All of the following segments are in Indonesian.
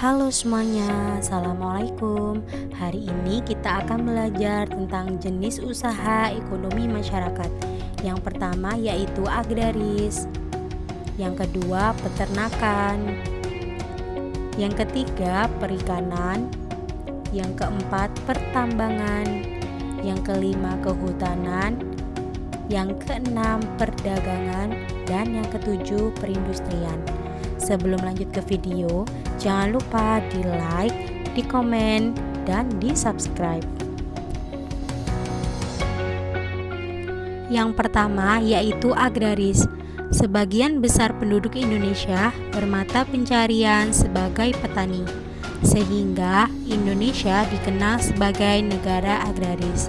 Halo semuanya, Assalamualaikum. Hari ini kita akan belajar tentang jenis usaha ekonomi masyarakat. Yang pertama yaitu agraris, yang kedua peternakan, yang ketiga perikanan, yang keempat pertambangan, yang kelima kehutanan, yang keenam perdagangan, dan yang ketujuh perindustrian. Sebelum lanjut ke video, jangan lupa di like, di komen, dan di subscribe. Yang pertama yaitu agraris. Sebagian besar penduduk Indonesia bermata pencarian sebagai petani, sehingga Indonesia dikenal sebagai negara agraris.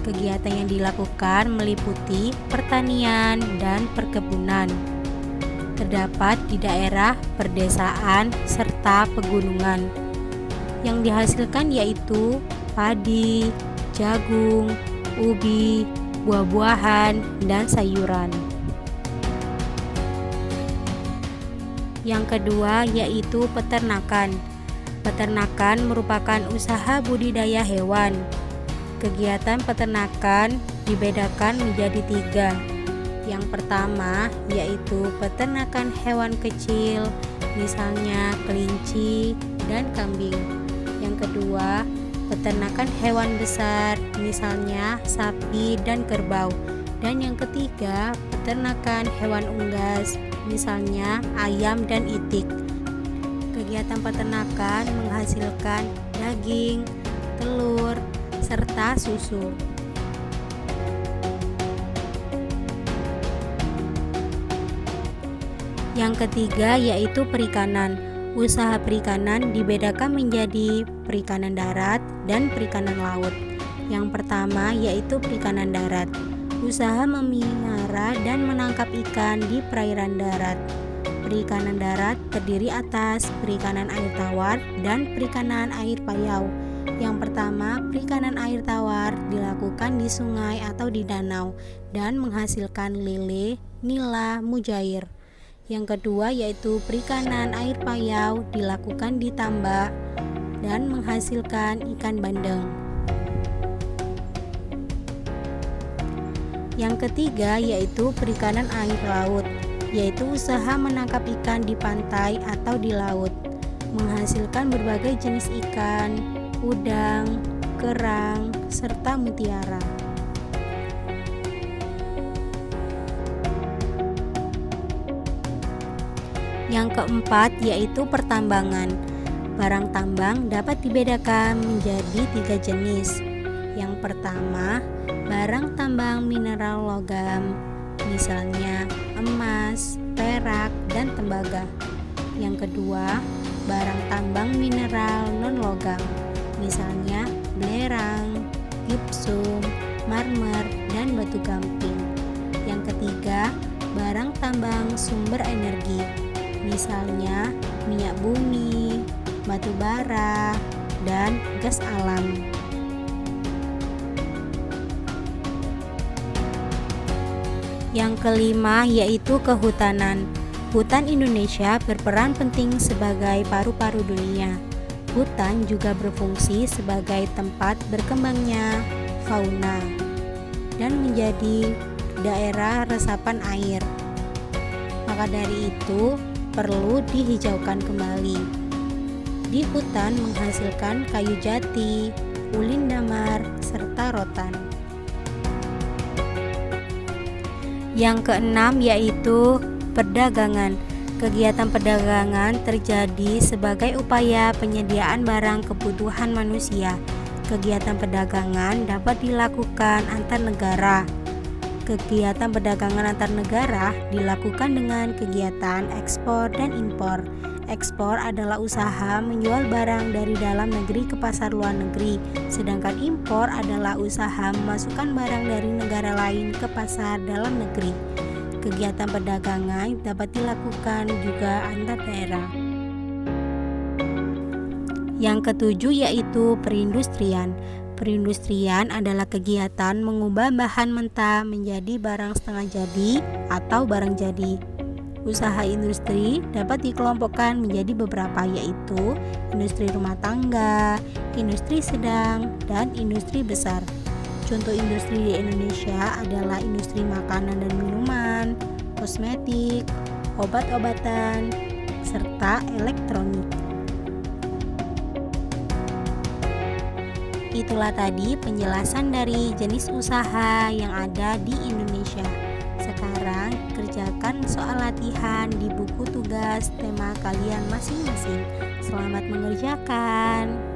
Kegiatan yang dilakukan meliputi pertanian dan perkebunan. Terdapat di daerah perdesaan serta pegunungan. Yang dihasilkan yaitu padi, jagung, ubi, buah-buahan, dan sayuran. Yang kedua yaitu peternakan. Peternakan merupakan usaha budidaya hewan. Kegiatan peternakan dibedakan menjadi 3. Yang pertama yaitu peternakan hewan kecil, misalnya kelinci dan kambing. Yang kedua, peternakan hewan besar, misalnya sapi dan kerbau. Dan yang ketiga, peternakan hewan unggas, misalnya ayam dan itik. Kegiatan peternakan menghasilkan daging, telur, serta susu. Yang ketiga yaitu perikanan. Usaha perikanan dibedakan menjadi perikanan darat dan perikanan laut. Yang pertama yaitu perikanan darat. Usaha memelihara dan menangkap ikan di perairan darat. Perikanan darat terdiri atas perikanan air tawar dan perikanan air payau. Yang pertama, perikanan air tawar dilakukan di sungai atau di danau dan menghasilkan lele, nila, mujair. Yang kedua yaitu perikanan air payau dilakukan di tambak dan menghasilkan ikan bandeng. Yang ketiga yaitu perikanan air laut, yaitu usaha menangkap ikan di pantai atau di laut, menghasilkan berbagai jenis ikan, udang, kerang, serta mutiara. Yang keempat yaitu pertambangan. Barang tambang dapat dibedakan menjadi 3 jenis. Yang pertama, barang tambang mineral logam, misalnya emas, perak, dan tembaga. Yang kedua, barang tambang mineral non-logam, misalnya belerang, gipsum, marmer, dan batu gamping. Yang ketiga, barang tambang sumber energi, misalnya minyak bumi, batu bara, dan gas alam. Yang kelima yaitu kehutanan. Hutan Indonesia berperan penting sebagai paru-paru dunia. Hutan juga berfungsi sebagai tempat berkembangnya fauna dan menjadi daerah resapan air. Maka dari itu, perlu dihijaukan kembali. Di hutan menghasilkan kayu jati, ulin damar, serta rotan. Yang keenam yaitu perdagangan. Kegiatan perdagangan terjadi sebagai upaya penyediaan barang kebutuhan manusia. Kegiatan perdagangan dapat dilakukan antar negara. Kegiatan perdagangan antar negara dilakukan dengan kegiatan ekspor dan impor. Ekspor adalah usaha menjual barang dari dalam negeri ke pasar luar negeri, sedangkan impor adalah usaha memasukkan barang dari negara lain ke pasar dalam negeri. Kegiatan perdagangan dapat dilakukan juga antar daerah. Yang ketujuh yaitu perindustrian. Perindustrian adalah kegiatan mengubah bahan mentah menjadi barang setengah jadi atau barang jadi. Usaha industri dapat dikelompokkan menjadi beberapa, yaitu industri rumah tangga, industri sedang, dan industri besar. Contoh industri di Indonesia adalah industri makanan dan minuman, kosmetik, obat-obatan, serta elektronik. Itulah tadi penjelasan dari jenis usaha yang ada di Indonesia. Sekarang kerjakan soal latihan di buku tugas tema kalian masing-masing. Selamat mengerjakan.